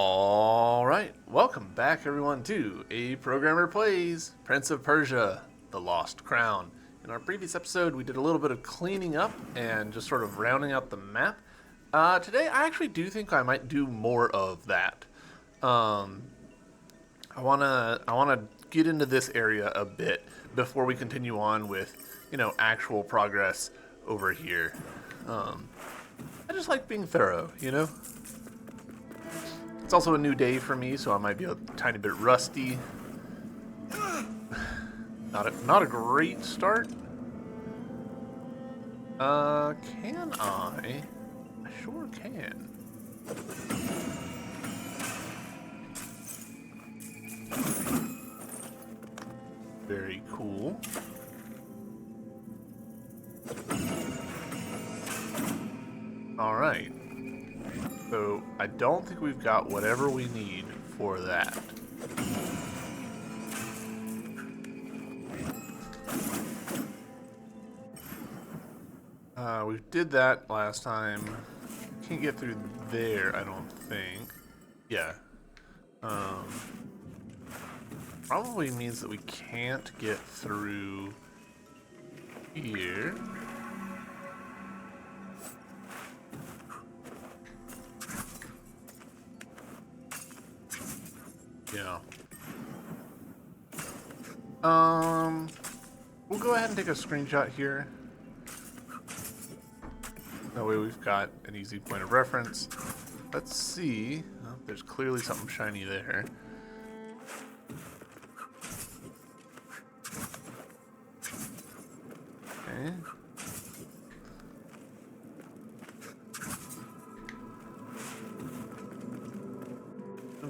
All right, welcome back everyone to A Programmer Plays Prince of Persia, The Lost Crown. In our previous episode, we did a little bit of cleaning up and just sort of rounding out the map. Today, I actually do think I might do more of that. I wanna get into this area a bit before we continue on with, actual progress over here. I just like being thorough. It's also a new day for me, so I might be a tiny bit rusty. Not a great start. Can I? I sure can. Very cool. All right. So I don't think we've got whatever we need for that. We did that last time. Can't get through there, I don't think. Yeah. Probably means that we can't get through here. Yeah. We'll go ahead and take a screenshot here. That way we've got an easy point of reference. Let's see. Oh, there's clearly something shiny there. Okay.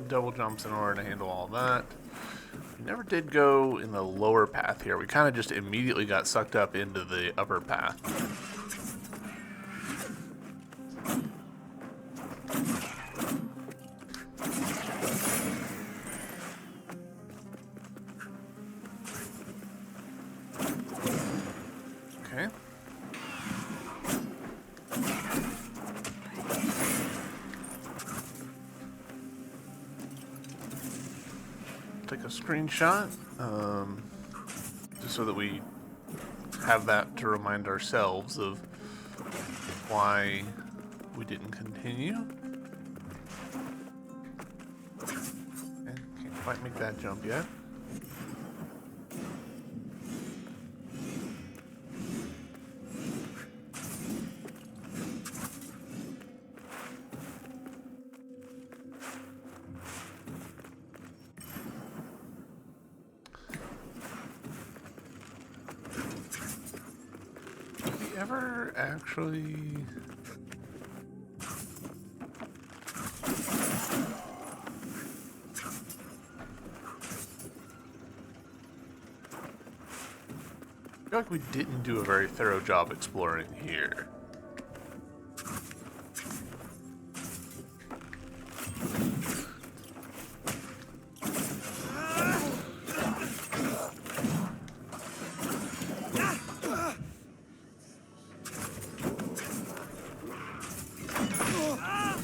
Double jumps in order to handle all that. We never did go in the lower path here. We kind of just immediately got sucked up into the upper path. Okay. Take a screenshot, just so that we have that to remind ourselves of why we didn't continue. And can't quite make that jump yet. Ever actually I feel like we didn't do a very thorough job exploring here.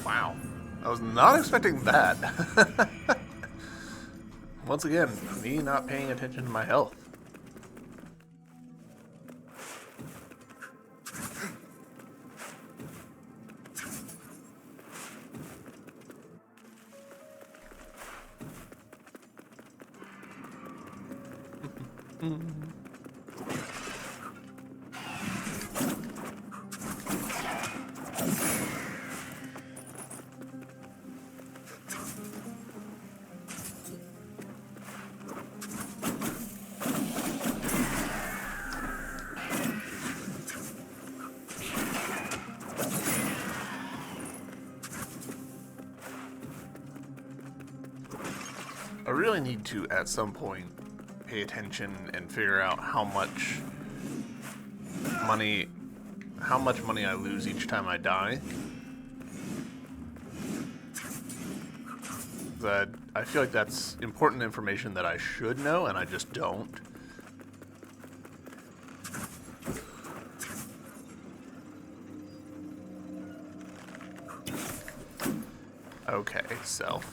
Wow, I was not expecting that. Once again, me not paying attention to my health. I really need to, at some point, pay attention and figure out how much money I lose each time I die. I feel like that's important information that I should know, and I just don't. Okay, self.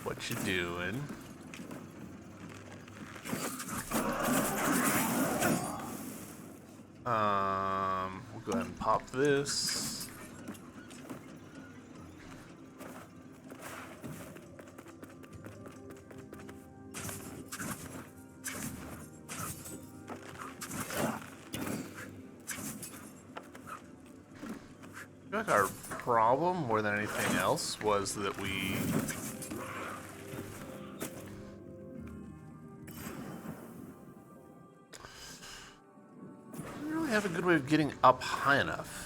What you doing? We'll go ahead and pop this. I feel like our problem, more than anything else, was that we didn't really have a good way of getting up high enough.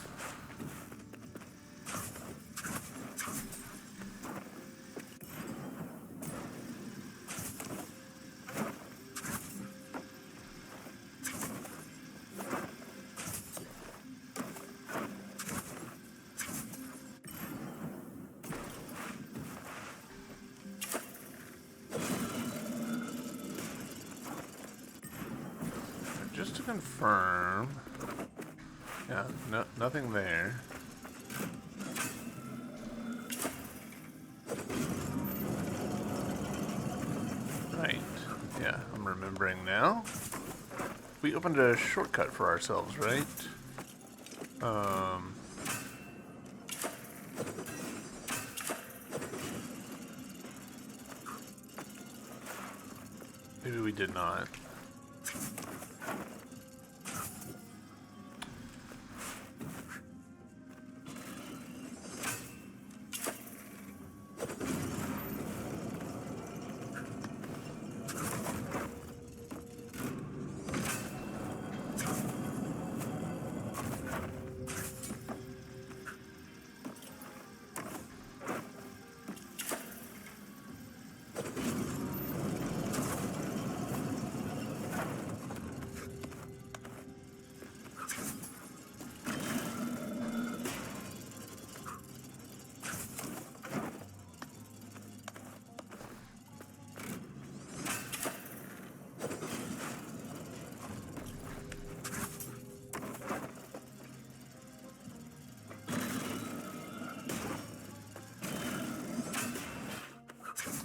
Just to confirm, yeah, no, nothing there. Right, yeah, I'm remembering now. We opened a shortcut for ourselves, right? Maybe we did not.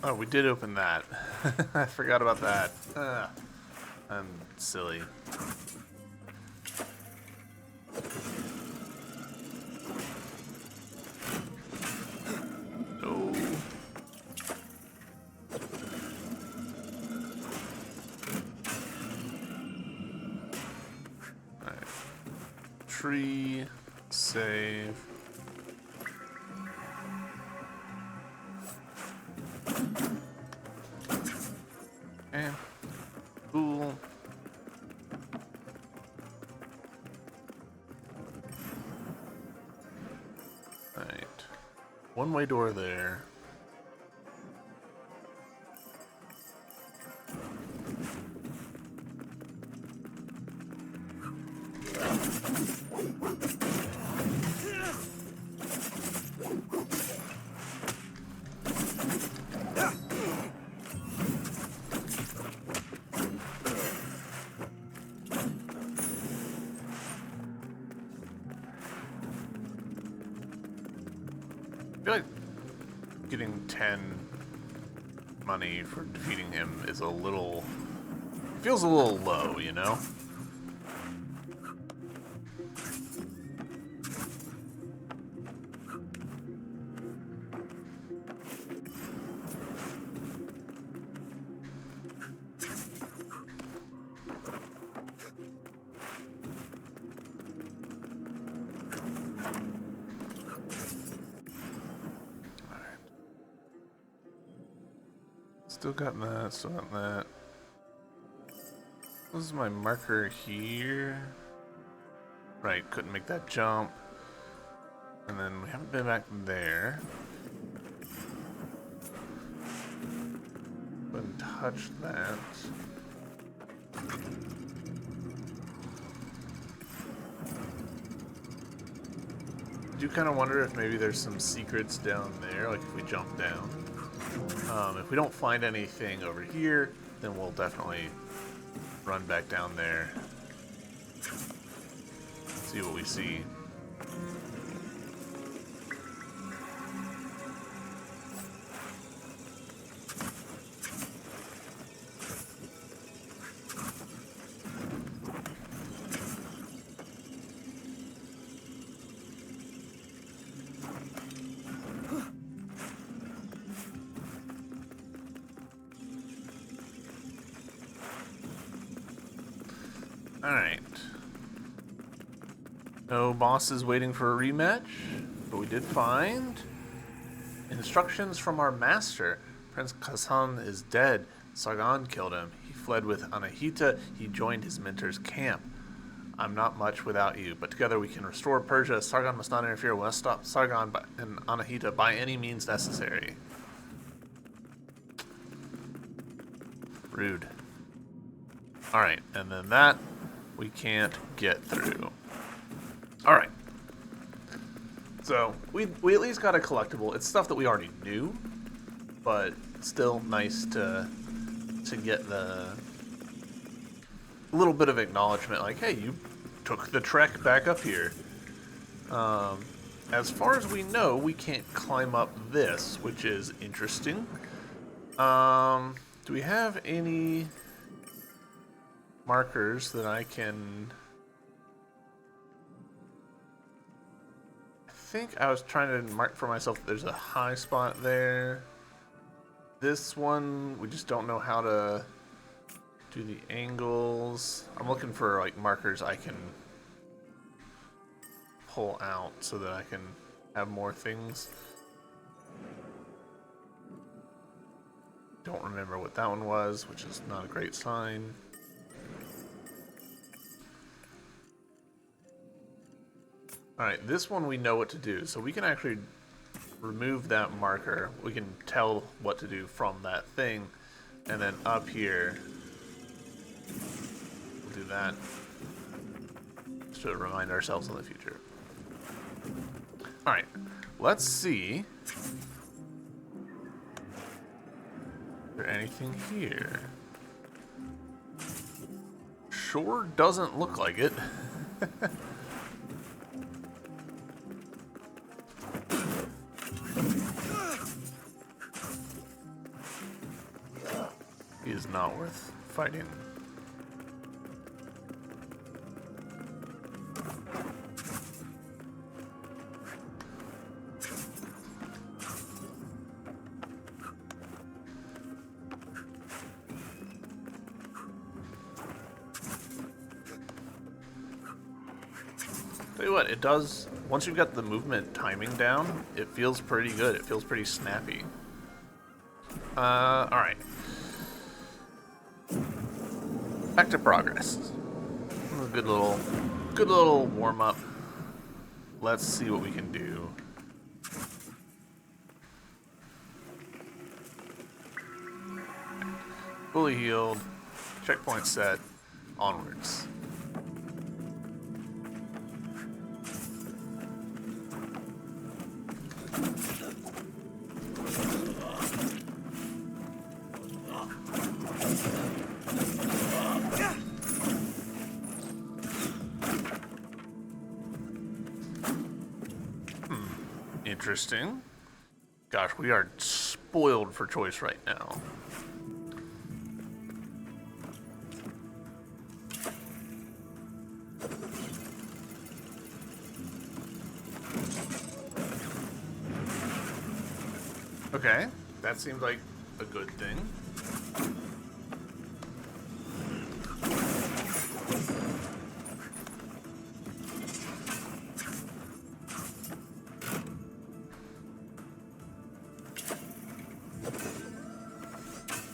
Oh, we did open that. I forgot about that. I'm silly. Oh. Alright. Tree. Save. Okay. Cool. Alright. One-way door there. I feel like getting 10 money for defeating him is a little... feels a little low, you know? Still got that, still got that. This is my marker here. Right, couldn't make that jump. And then we haven't been back there. Couldn't touch that. I do kind of wonder if maybe there's some secrets down there, like if we jump down. If we don't find anything over here, then we'll definitely run back down there. See what we see. Alright. No bosses waiting for a rematch, but we did find instructions from our master. Prince Kazan is dead. Sargon killed him. He fled with Anahita. He joined his mentor's camp. I'm not much without you, but together we can restore Persia. Sargon must not interfere. We must stop Sargon and Anahita by any means necessary. Rude. Alright, and then that we can't get through. Alright. So, we at least got a collectible. It's stuff that we already knew, but still nice to get the little bit of acknowledgement, like, hey, you took the trek back up here. As far as we know, we can't climb up this, which is interesting. Do we have any markers that I can... I think I was trying to mark for myself that there's a high spot there. This one, we just don't know how to do the angles. I'm looking for like markers I can pull out so that I can have more things. Don't remember what that one was, which is not a great sign. Alright, this one we know what to do, so we can actually remove that marker. We can tell what to do from that thing, and then up here, we'll do that just to remind ourselves in the future. Alright, let's see. Is there anything here? Sure doesn't look like it. He is not worth fighting. Tell you what, it does, once you've got the movement timing down, it feels pretty good. It feels pretty snappy. Alright. Back to progress. A good little warm up. Let's see what we can do. Fully healed. Checkpoint set. Onwards. Interesting. Gosh, we are spoiled for choice right now. Okay, that seems like a good thing.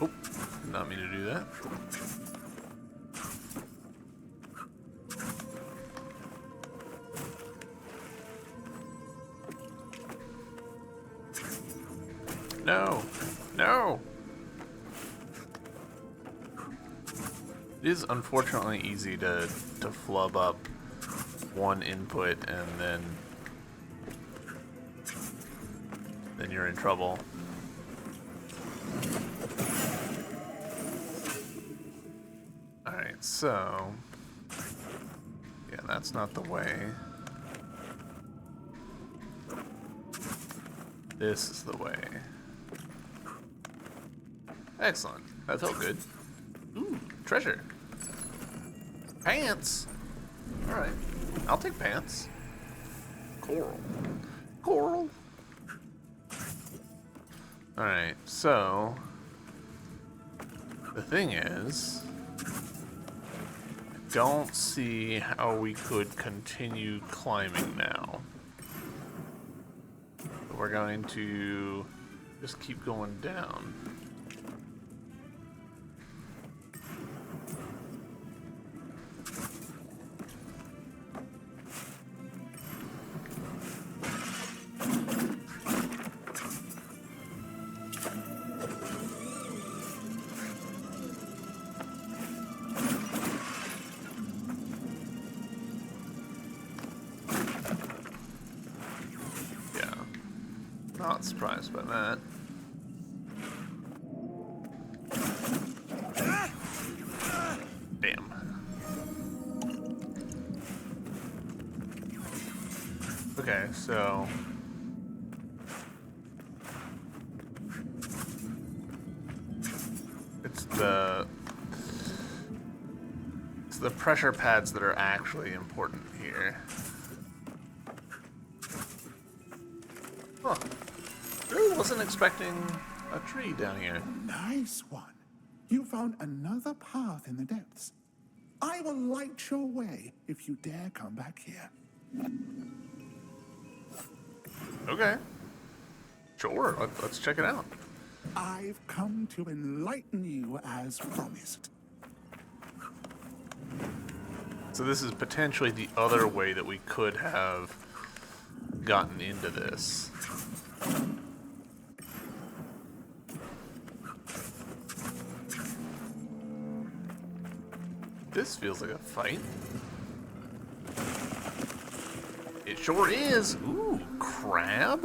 Oh, did not mean to do that. No, no. It is unfortunately easy to flub up one input and then you're in trouble. Alright, so yeah, that's not the way. This is the way. Excellent. That felt good. Ooh, treasure. Pants. Alright. I'll take pants. Coral. Coral. Alright, so the thing is, I don't see how we could continue climbing now. We're going to just keep going down. Not surprised by that. Damn. Okay, so it's the pressure pads that are actually important here. Huh. Really wasn't expecting a tree down here. Nice one. You found another path in the depths. I will light your way if you dare come back here. Okay. Sure, let's check it out. I've come to enlighten you as promised. So this is potentially the other way that we could have gotten into this. This feels like a fight. It sure is. Ooh, crab?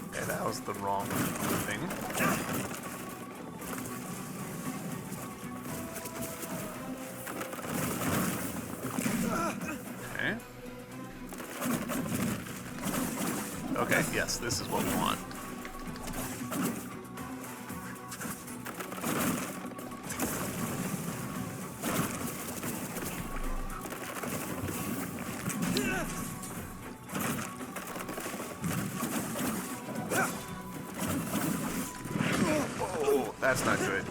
Okay, that was the wrong thing. Okay, yes, this is what we want. Oh, that's not good.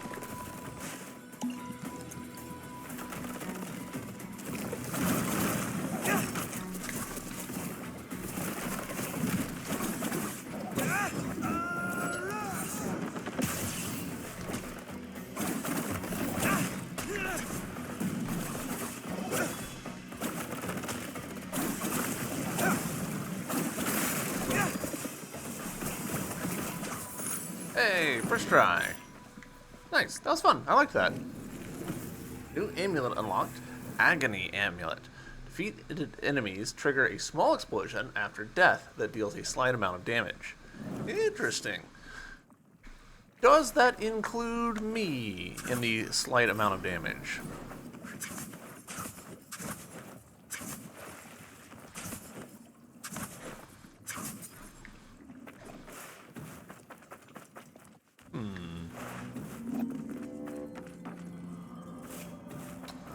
Hey, first try. Nice, that was fun. I like that. New amulet unlocked. Agony Amulet. Defeated enemies trigger a small explosion after death that deals a slight amount of damage. Interesting. Does that include me in the slight amount of damage?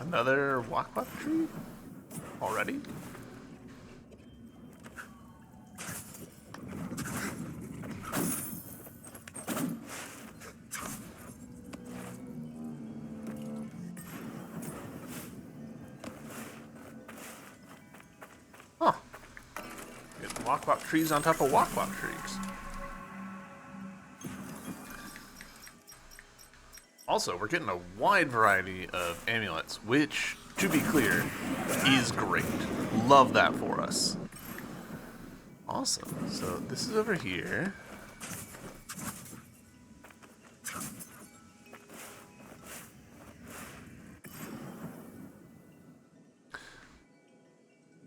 Another walk tree? Already? Huh. Getting walk trees on top of walk trees. Also, we're getting a wide variety of amulets, which, to be clear, is great. Love that for us. Awesome. So this is over here.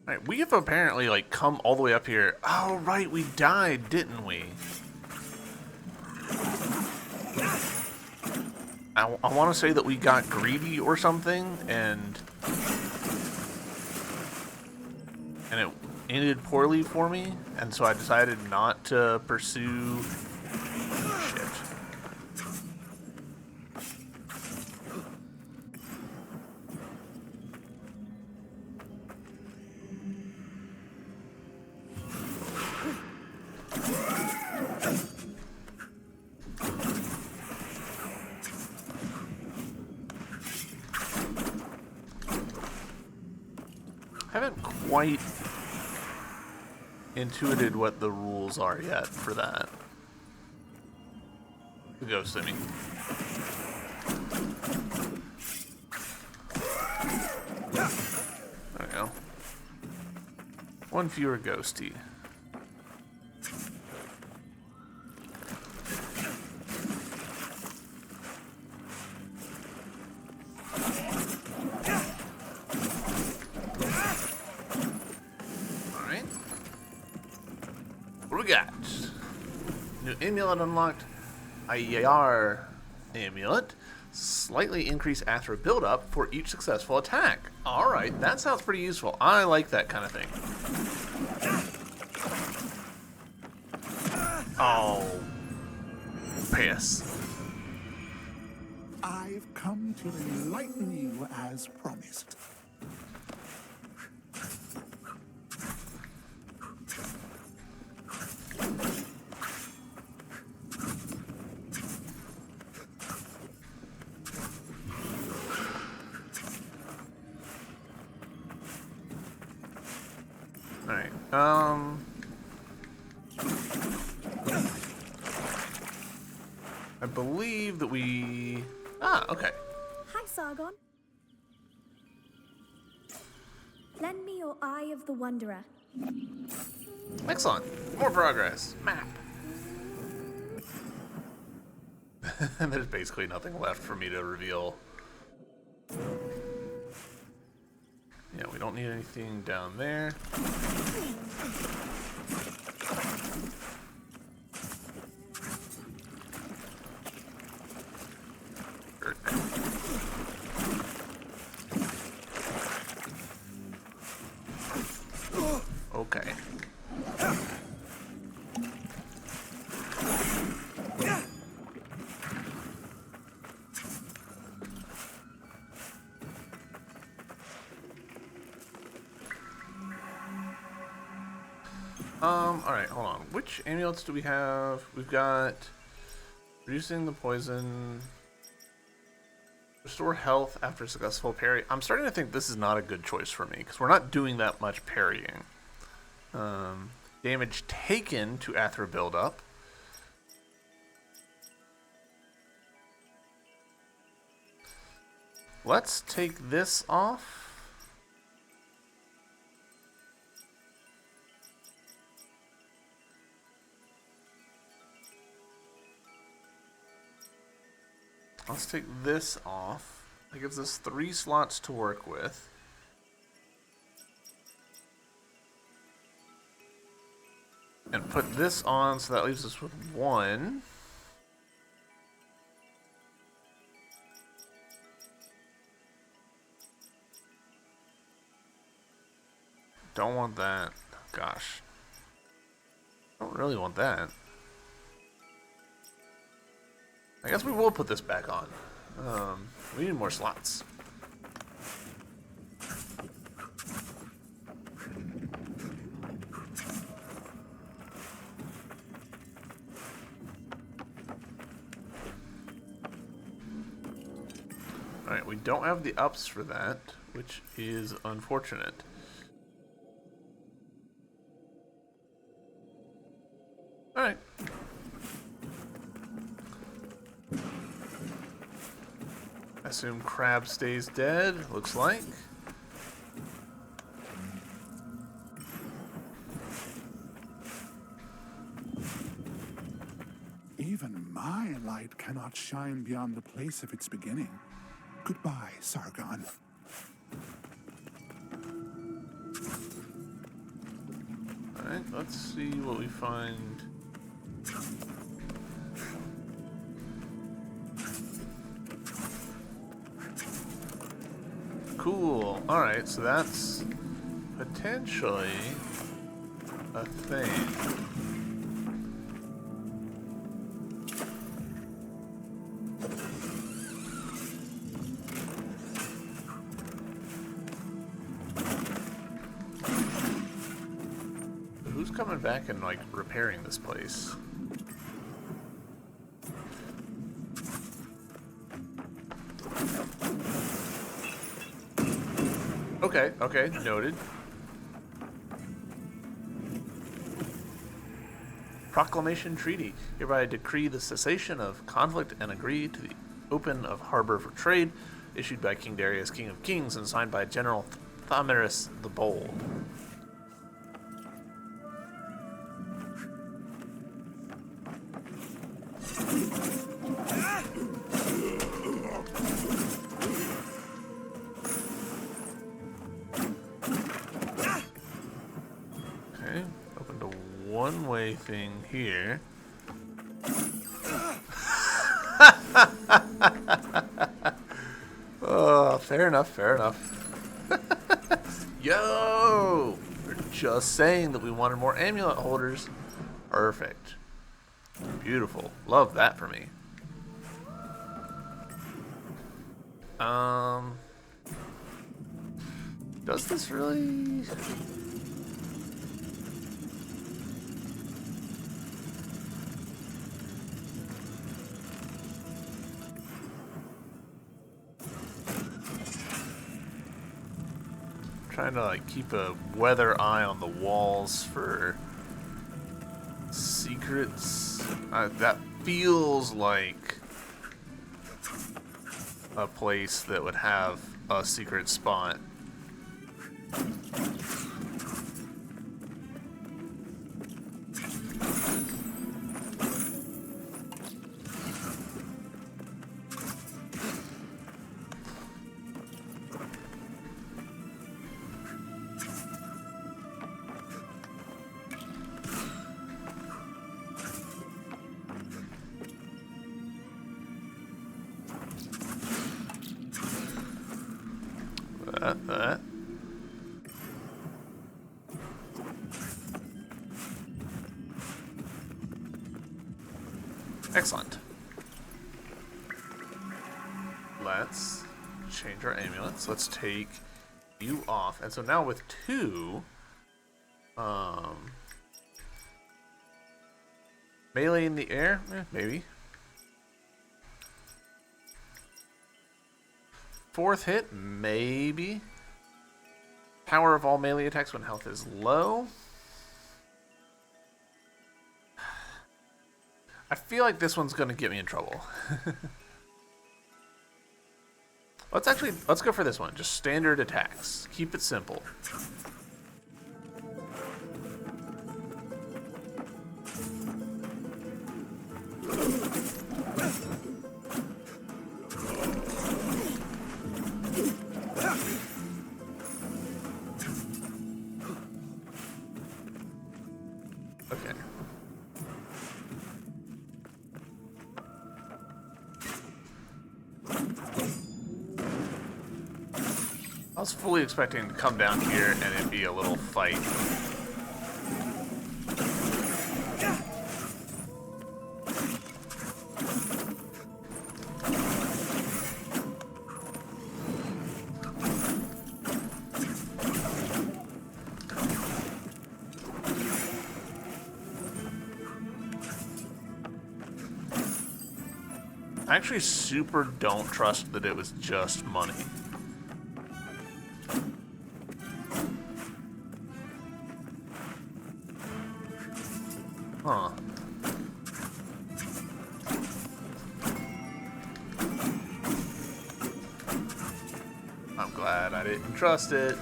Alright, we have apparently, like, come all the way up here. Oh, right, we died, didn't we? I want to say that we got greedy or something, and it ended poorly for me, and so I decided not to pursue. Shit. Haven't quite intuited what the rules are yet for that. The ghost, I mean. There we go. One fewer ghosty. Alright. What do we got? New amulet unlocked. IER amulet. Slightly increase after build-up for each successful attack. Alright, that sounds pretty useful. I like that kind of thing. Oh. Piss. I've come to enlighten you as promised. Alright, I believe that we... Ah, okay. Hi, Sargon. Lend me your Eye of the Wanderer. Excellent. More progress. Map. There's basically nothing left for me to reveal. Yeah, we don't need anything down there. Okay. Alright, hold on. Which amulets do we have? We've got reducing the poison, restore health after successful parry. I'm starting to think this is not a good choice for me because we're not doing that much parrying. Damage taken to Athra buildup. Let's take this off. Let's take this off. That gives us 3 slots to work with. And put this on, so that leaves us with 1. Don't want that. Gosh. Don't really want that. I guess we will put this back on. We need more slots. Alright, we don't have the ups for that, which is unfortunate. Alright. I assume Crab stays dead, looks like. Even my light cannot shine beyond the place of its beginning. Goodbye, Sargon. Alright, let's see what we find. Cool. Alright, so that's potentially a thing. coming back and like repairing this place. Okay, okay, noted. Proclamation Treaty. Hereby decree the cessation of conflict and agree to the open of harbor for trade, issued by King Darius, King of Kings, and signed by General Thamiris the Bold. Okay, opened a one-way thing here. Oh, fair enough, fair enough. Yo! We're just saying that we wanted more amulet holders. Perfect. Beautiful. Love that for me. Does this really... Trying to like keep a weather eye on the walls for secrets. That feels like a place that would have a secret spot. That. Excellent. Let's change our amulets. Let's take you off. And so now with 2, melee in the air? Maybe. 4th hit? Maybe. Power of all melee attacks when health is low. I feel like this one's gonna get me in trouble. Let's go for this one. Just standard attacks. Keep it simple. Okay. I was fully expecting to come down here and it'd be a little fight. I actually super don't trust that it was just money. Huh. I'm glad I didn't trust it.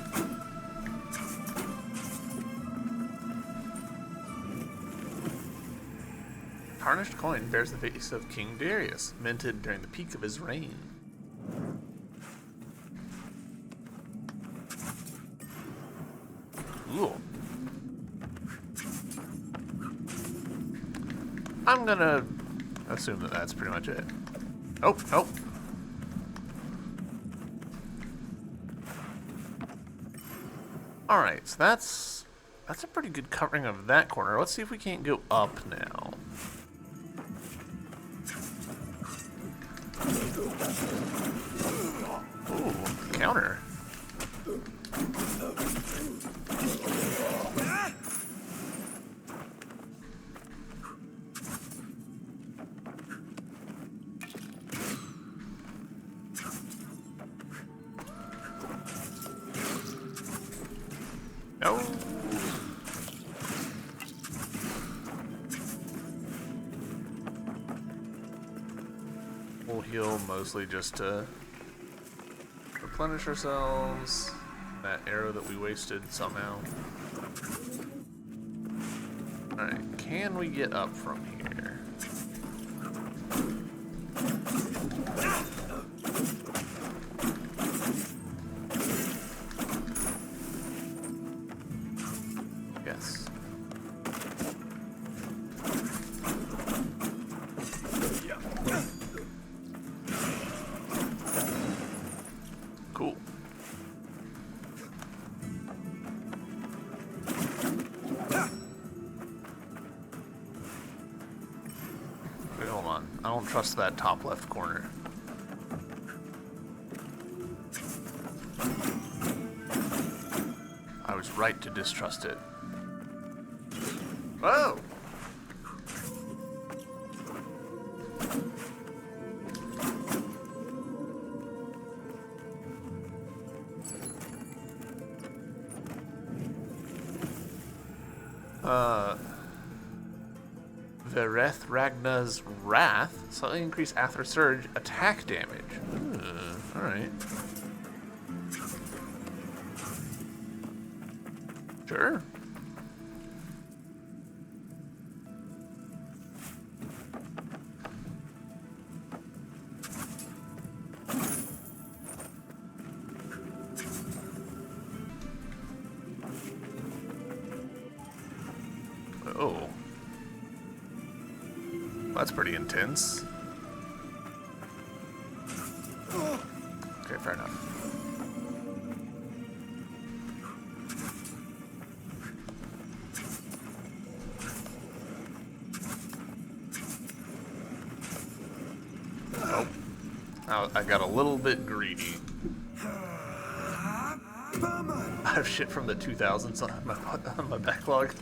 Tarnished coin bears the face of King Darius, minted during the peak of his reign. Cool. I'm gonna assume that that's pretty much it. Oh, oh. Alright, so that's a pretty good covering of that corner. Let's see if we can't go up now. Ooh, counter. No. We'll heal mostly just to replenish ourselves. That arrow that we wasted somehow. Alright, can we get up from here? Yes. Cool. Wait, hold on. I don't trust that top left corner. I was right to distrust it. Whoa! Vereth Ragna's Wrath. Slightly increase Aether Surge attack damage. Alright. Sure. Oh. That's pretty intense. Okay, fair enough. Oh. I got a little bit greedy. I have shit from the 2000s on my backlog.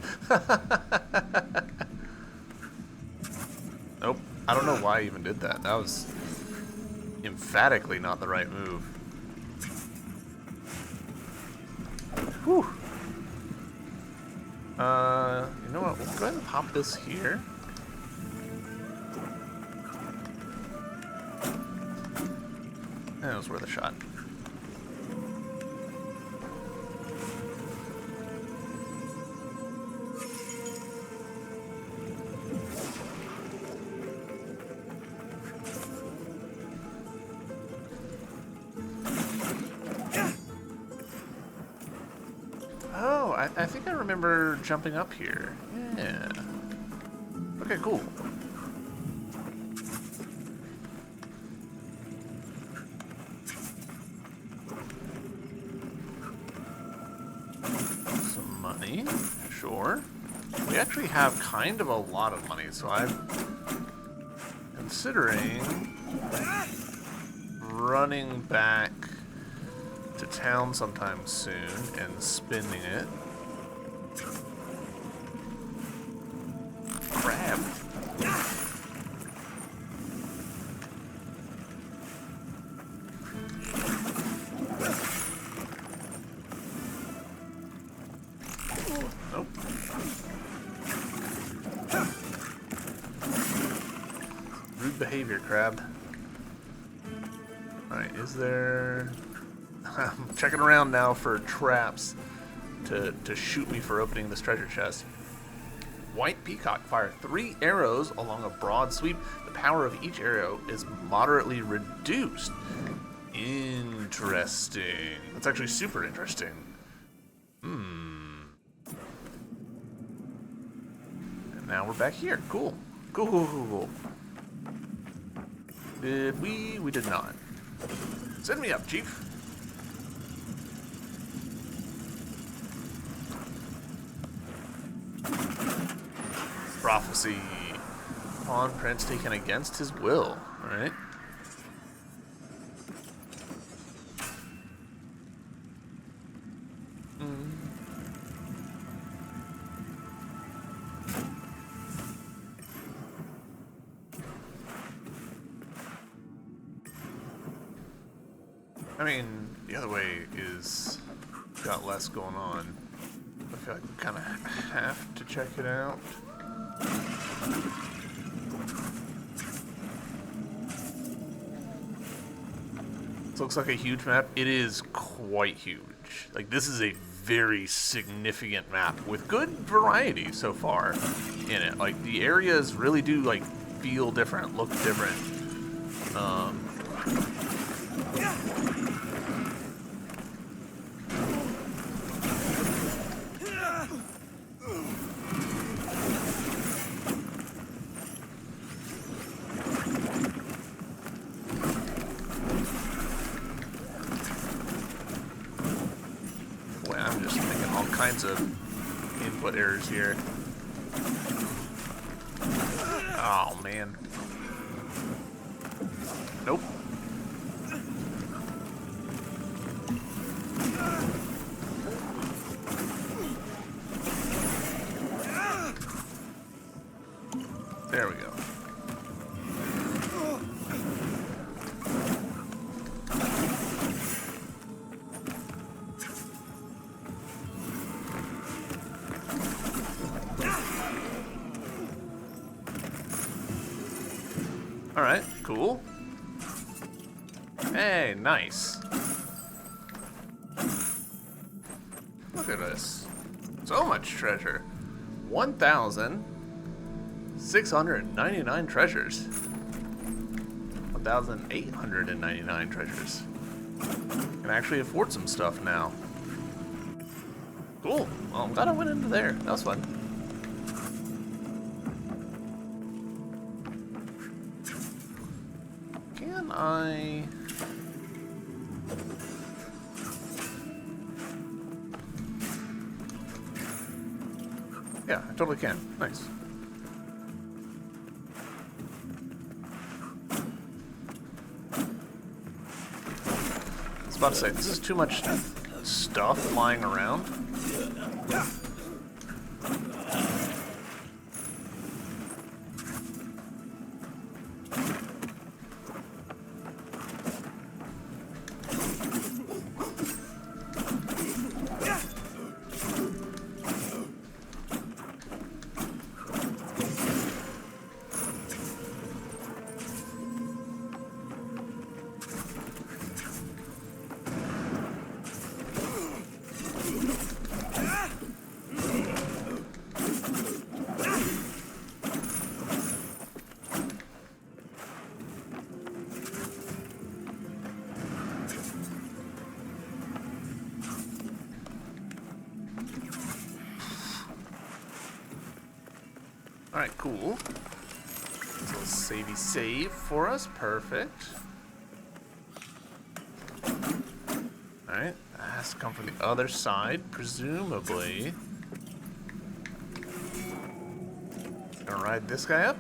Nope. I don't know why I even did that. That was emphatically not the right move. Whew. You know what? We'll go ahead and pop this here. That was worth a shot. Oh, I think I remember jumping up here. Yeah. Okay, cool. Some money, sure. We actually have kind of a lot of money, so I'm considering running back to town sometime soon and spending it. Crab. Nope. Rude behavior, crab. Alright, is there... I'm checking around now for traps to shoot me for opening this treasure chest. White peacock fire 3 arrows along a broad sweep. The power of each arrow is moderately reduced. Interesting. That's actually super interesting. And now we're back here. Cool. Cool. Did we? We did not. Send me up, Chief. Prophecy. Pawn prince taken against his will. Alright. I mean, the other way is got less going on. feel like we kind of have to check it out. This looks like a huge map. It is quite huge. Like, this is a very significant map with good variety so far in it. Like, the areas really do, like, feel different, look different. Boy, I'm just making all kinds of input errors here. Oh, man. Nope. There we go. Alright, cool. Hey, nice. Look at this. So much treasure. 1,699 treasures. 1,899 treasures. Can actually afford some stuff now. Cool. Well, I'm glad I went into there. That was fun. Can I... Yeah, I totally can. Nice. I was about to say, this is too much stuff flying around. Alright, cool. This little savey save for us. Perfect. Alright, that has to come from the other side, presumably. Gonna ride this guy up?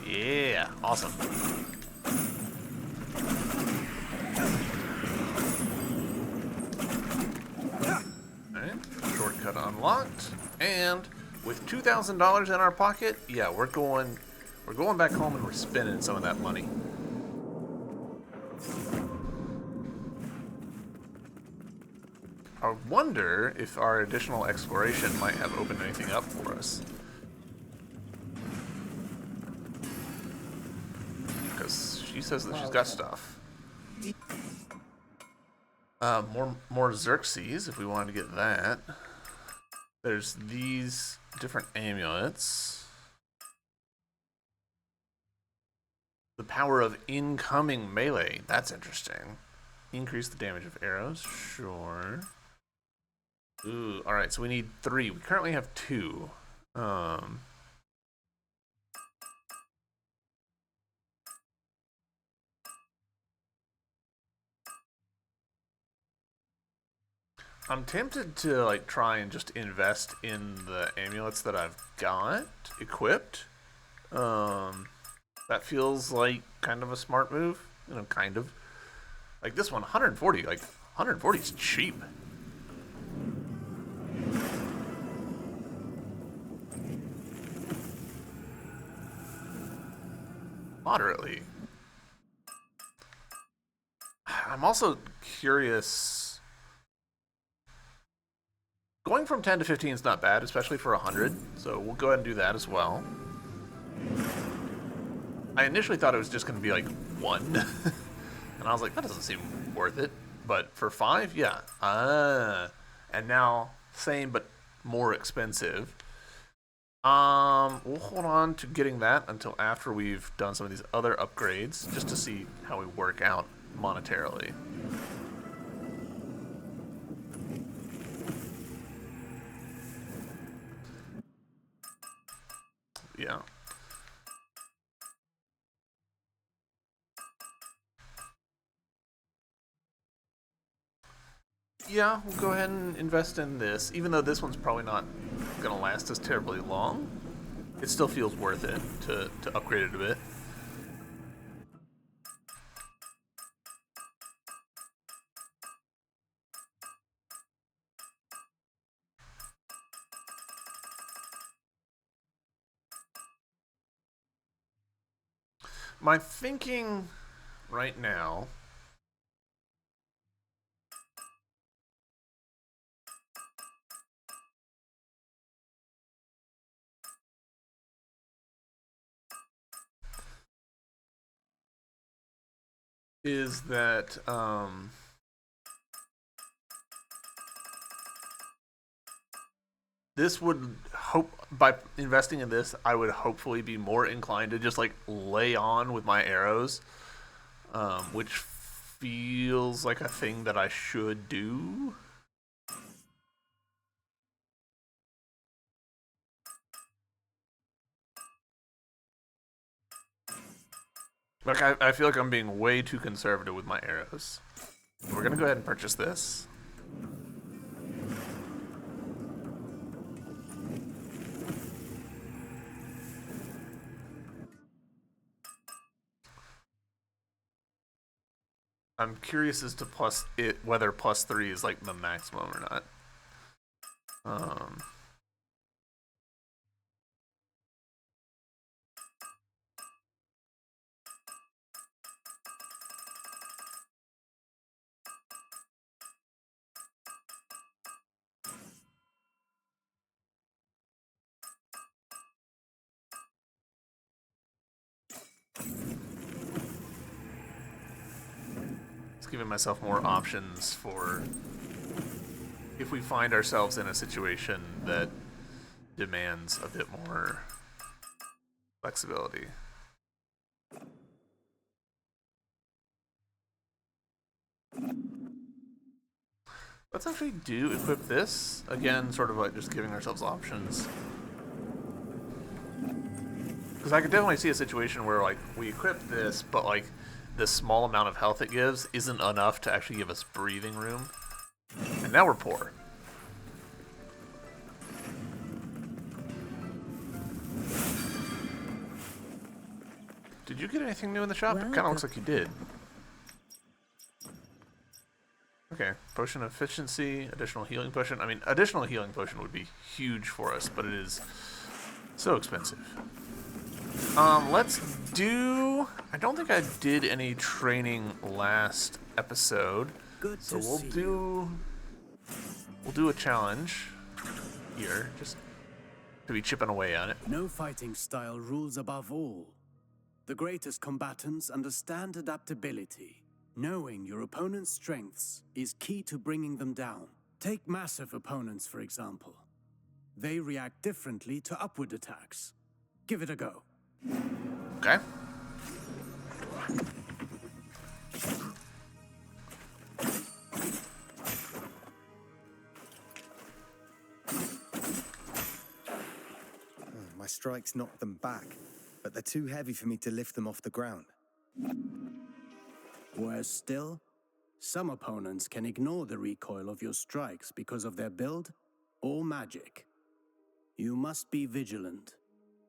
Yeah, awesome. Alright, shortcut unlocked. And with $2,000 in our pocket, yeah, we're going back home and we're spending some of that money. I wonder if our additional exploration might have opened anything up for us. Because she says that she's got stuff. More Xerxes, if we wanted to get that. There's these different amulets. The power of incoming melee. That's interesting. Increase the damage of arrows. Sure. Ooh, alright, so we need 3. We currently have 2. I'm tempted to like try and just invest in the amulets that I've got equipped. That feels like kind of a smart move, you know, kind of. Like this one, 140. Like 140 is cheap. Moderately. I'm also curious. going from 10 to 15 is not bad, especially for 100. So we'll go ahead and do that as well. I initially thought it was just going to be like 1. And I was like, that doesn't seem worth it. But for 5, yeah. And now, same but more expensive. We'll hold on to getting that until after we've done some of these other upgrades, just to see how we work out monetarily. Yeah. Yeah, we'll go ahead and invest in this. Even though this one's probably not going to last us terribly long, it still feels worth it to upgrade it a bit. My thinking right now is that this would hope by investing in this, I would hopefully be more inclined to just like lay on with my arrows, which feels like a thing that I should do. Like, I feel like I'm being way too conservative with my arrows. We're gonna go ahead and purchase this. I'm curious as to whether +3 is like the maximum or not. It's giving myself more options for if we find ourselves in a situation that demands a bit more flexibility. Let's actually equip this. Again, sort of like just giving ourselves options. Because I could definitely see a situation where like we equip this, but like the small amount of health it gives isn't enough to actually give us breathing room. And now we're poor. Did you get anything new in the shop? Well, it kind of looks like you did. Okay, potion of efficiency, additional healing potion. I mean, additional healing potion would be huge for us, but it is so expensive. Let's do... I don't think I did any training last episode. So we'll do a challenge here, just to be chipping away at it. No fighting style rules above all. The greatest combatants understand adaptability. Knowing your opponent's strengths is key to bringing them down. Take massive opponents, for example. They react differently to upward attacks. Give it a go. Okay. My strikes knocked them back, but they're too heavy for me to lift them off the ground. Worse still, some opponents can ignore the recoil of your strikes because of their build or magic. You must be vigilant,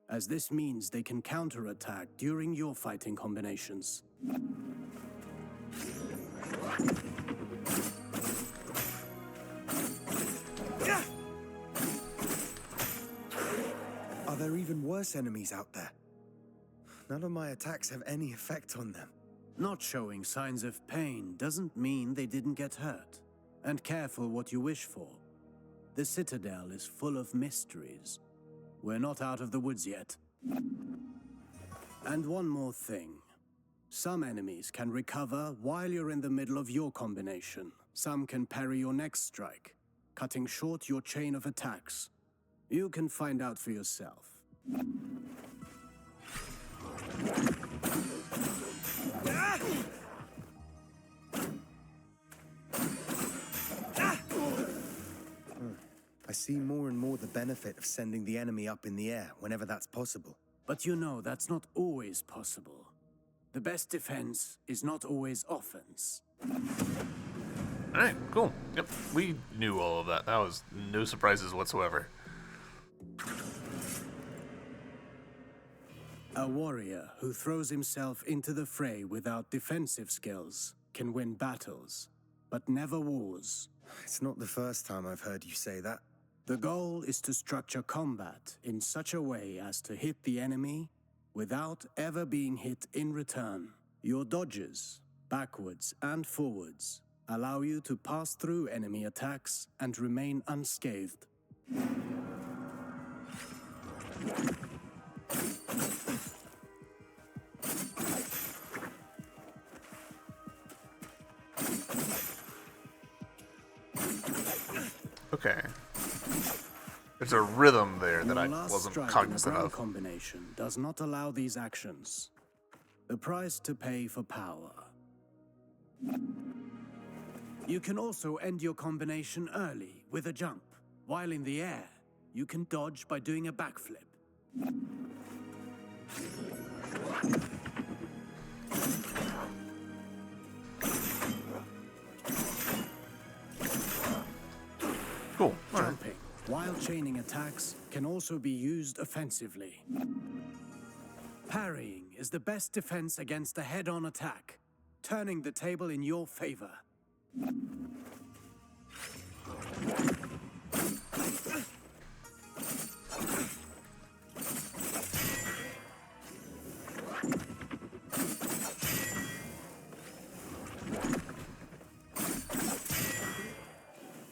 as this means they can counterattack during your fighting combinations. Are there even worse enemies out there? None of my attacks have any effect on them. Not showing signs of pain doesn't mean they didn't get hurt. And careful what you wish for. The Citadel is full of mysteries. We're not out of the woods yet. And one more thing. Some enemies can recover while you're in the middle of your combination. Some can parry your next strike, cutting short your chain of attacks. You can find out for yourself. I see more and more the benefit of sending the enemy up in the air whenever that's possible. But you know that's not always possible. The best defense is not always offense. Alright, cool. Yep, we knew all of that. That was no surprises whatsoever. A warrior who throws himself into the fray without defensive skills can win battles, but never wars. It's not the first time I've heard you say that. The goal is to structure combat in such a way as to hit the enemy without ever being hit in return. Your dodges, backwards and forwards, allow you to pass through enemy attacks and remain unscathed. Okay. There's a rhythm there that I Your last wasn't strike in a cognizant ground of. combination does not allow these actions. The price to pay for power. You can also end your combination early with a jump. While in the air, you can dodge by doing a backflip. Cool. All right. Jumping, while chaining attacks, can also be used offensively. Parrying is the best defense against a head-on attack, turning the table in your favor.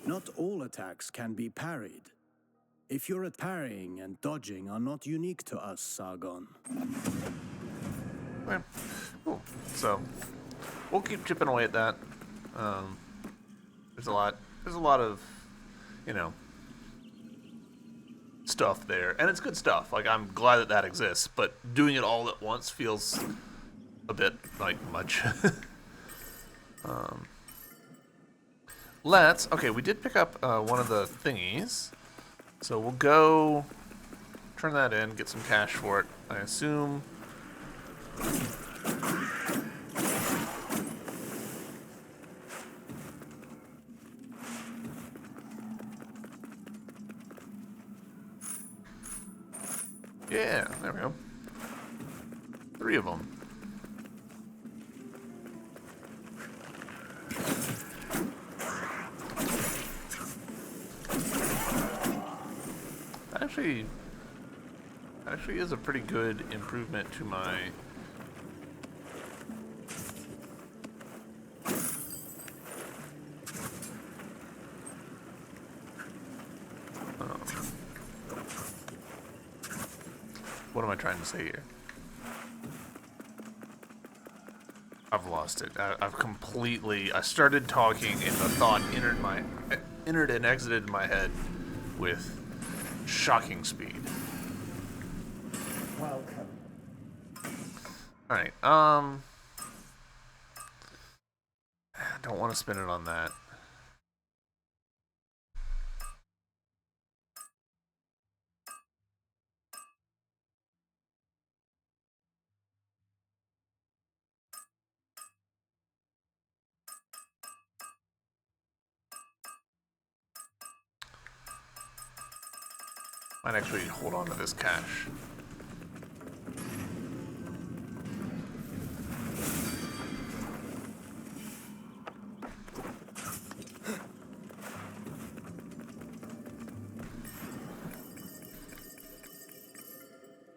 Not all attacks can be parried. If you're at parrying and dodging are not unique to us, Sargon. Okay. Cool. So we'll keep chipping away at that. There's a lot of, you know, stuff there, and it's good stuff. Like, I'm glad that that exists, but doing it all at once feels a bit like much. Okay, we did pick up one of the thingies, so we'll go turn that in, get some cash for it. I assume. Yeah, there we go. 3 of them. Actually is a pretty good improvement to my what am I trying to say here? I've lost it. I've completely. I started talking and the thought entered and exited my head with shocking speed. Welcome. All right. I don't want to spend it on that. Might actually hold on to this cash.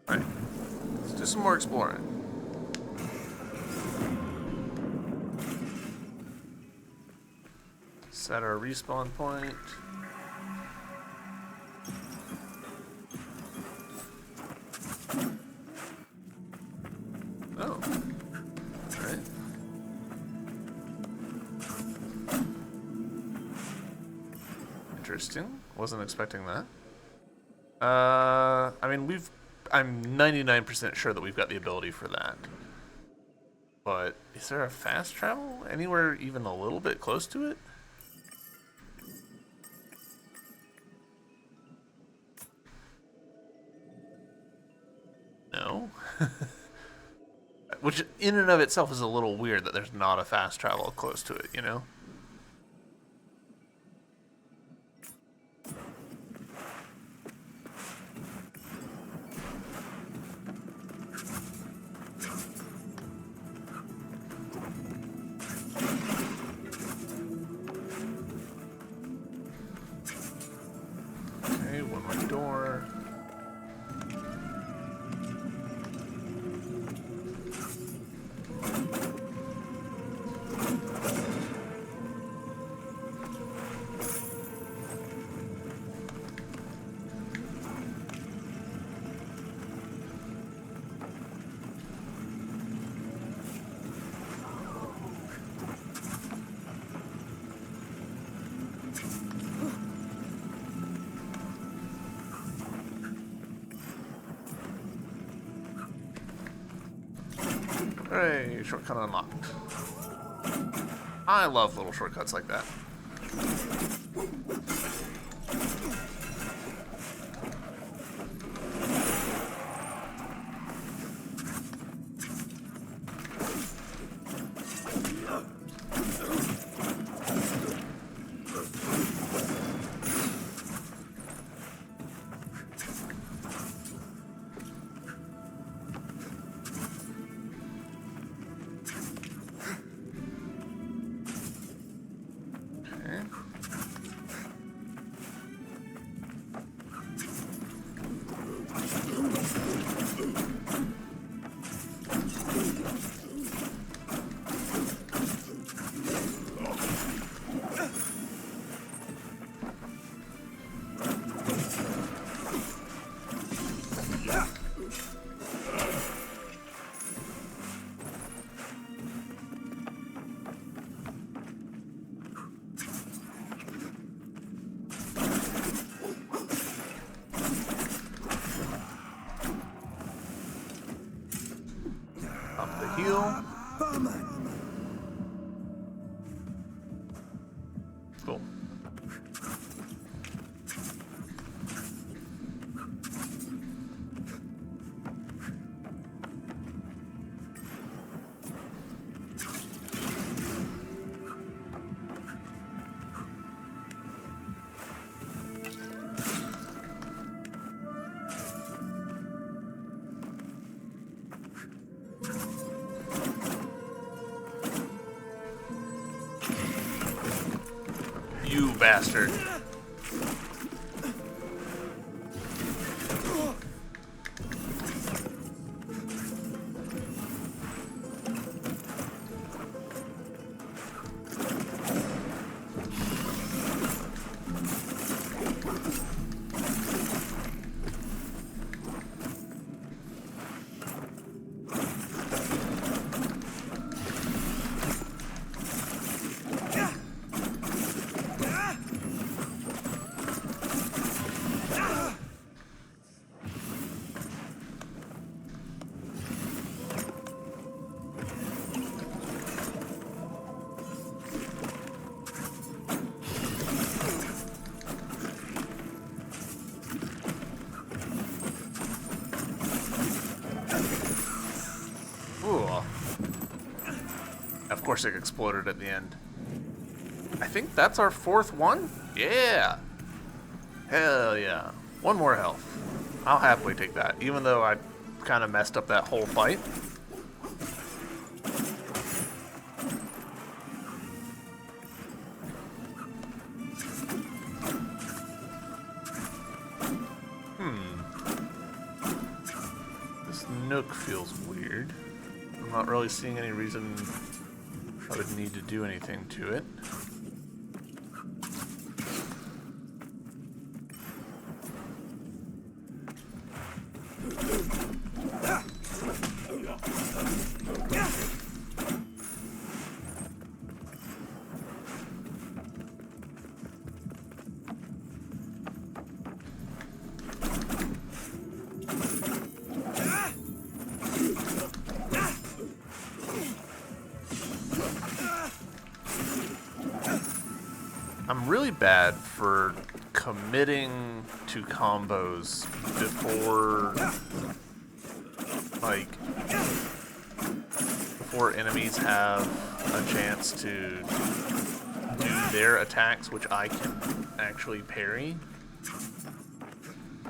Alright, let's do some more exploring. Set our respawn point. Oh. Alright. Interesting. Wasn't expecting that. I mean, I'm 99% sure that we've got the ability for that. But is there a fast travel anywhere even a little bit close to it? No. Which in and of itself is a little weird that there's not a fast travel close to it, you know? Okay, one more door. Hooray, shortcut unlocked. I love little shortcuts like that. Up the hill. Cool. You bastard. Of course it exploded at the end. I think that's our fourth one? Yeah! Hell yeah. One more health. I'll happily take that, even though I kind of messed up that whole fight. This nook feels weird. I'm not really seeing any reason I would need to do anything to it. I'm really bad for committing to combos before, like, before enemies have a chance to do their attacks, which I can actually parry.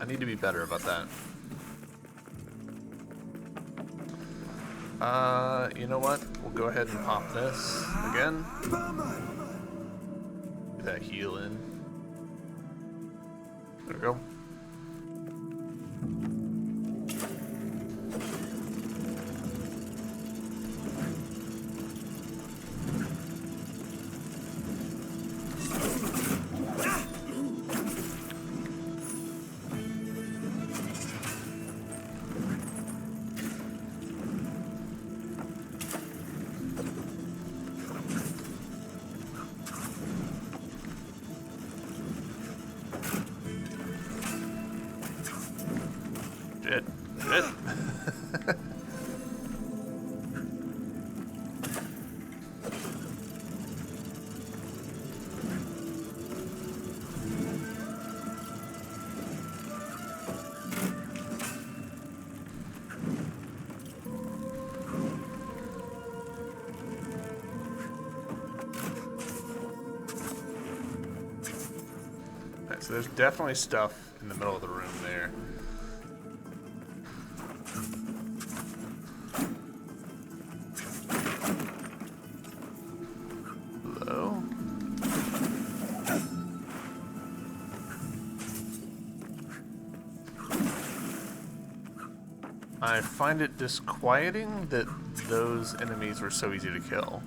I need to be better about that. You know what? We'll go ahead and pop this again. Get that heal in. There we go. Shit. Shit. Alright, so there's definitely stuff in the middle of the room there. Hello? I find it disquieting that those enemies were so easy to kill.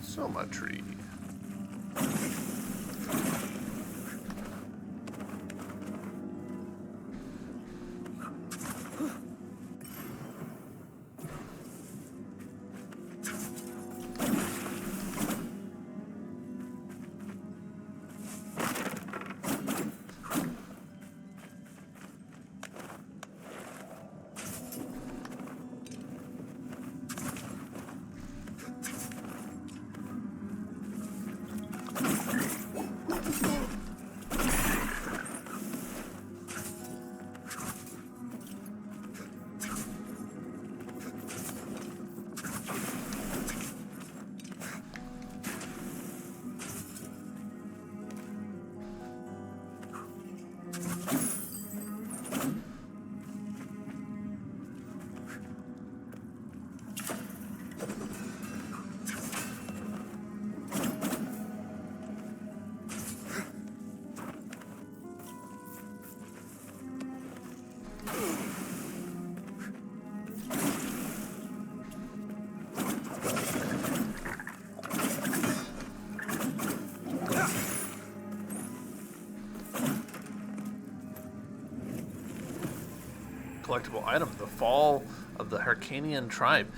Soma tree. Collectible item, the fall of the Hyrcanian tribe.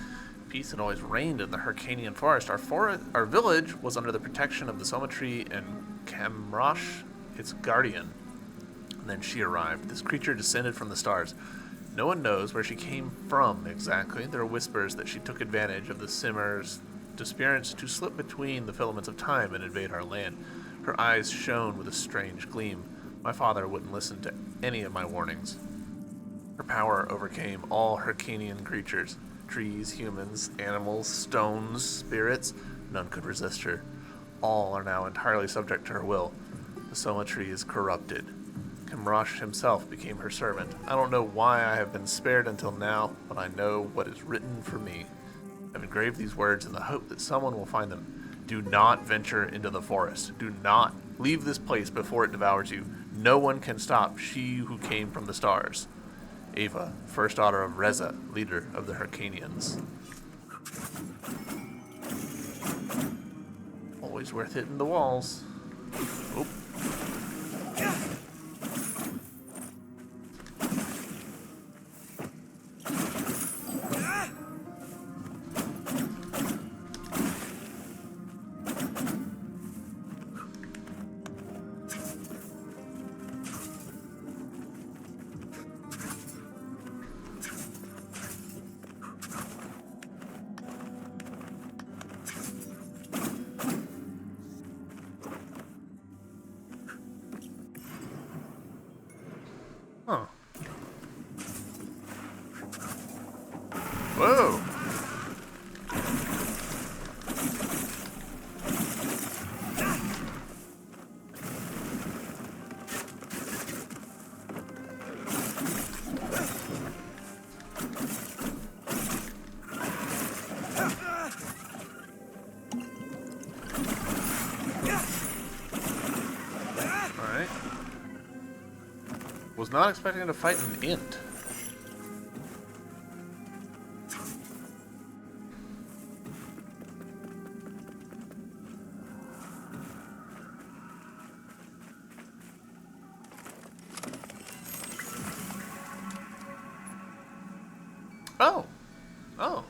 Peace had always reigned in the Hyrcanian forest. Our village was under the protection of the Soma tree and Camrosh, its guardian. And then she arrived. This creature descended from the stars. No one knows where she came from exactly. There are whispers that she took advantage of the Simmer's disappearance to slip between the filaments of time and invade our land. Her eyes shone with a strange gleam. My father wouldn't listen to any of my warnings. Her power overcame all Hyrcanian creatures. Trees, humans, animals, stones, spirits. None could resist her. All are now entirely subject to her will. The Soma tree is corrupted. Camrosh himself became her servant. I don't know why I have been spared until now, but I know what is written for me. I've engraved these words in the hope that someone will find them. Do not venture into the forest. Do not leave this place before it devours you. No one can stop she who came from the stars. Ava, first daughter of Reza, leader of the Hyrcanians. Always worth hitting the walls. Oop. Was not expecting to fight an int. Oh. Oh.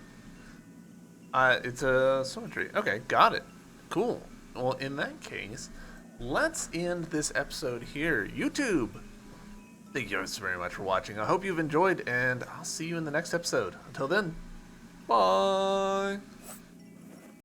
It's a symmetry. Okay, got it. Cool. Well, in that case, let's end this episode here. YouTube! Thank you guys very much for watching. I hope you've enjoyed, and I'll see you in the next episode. Until then, bye!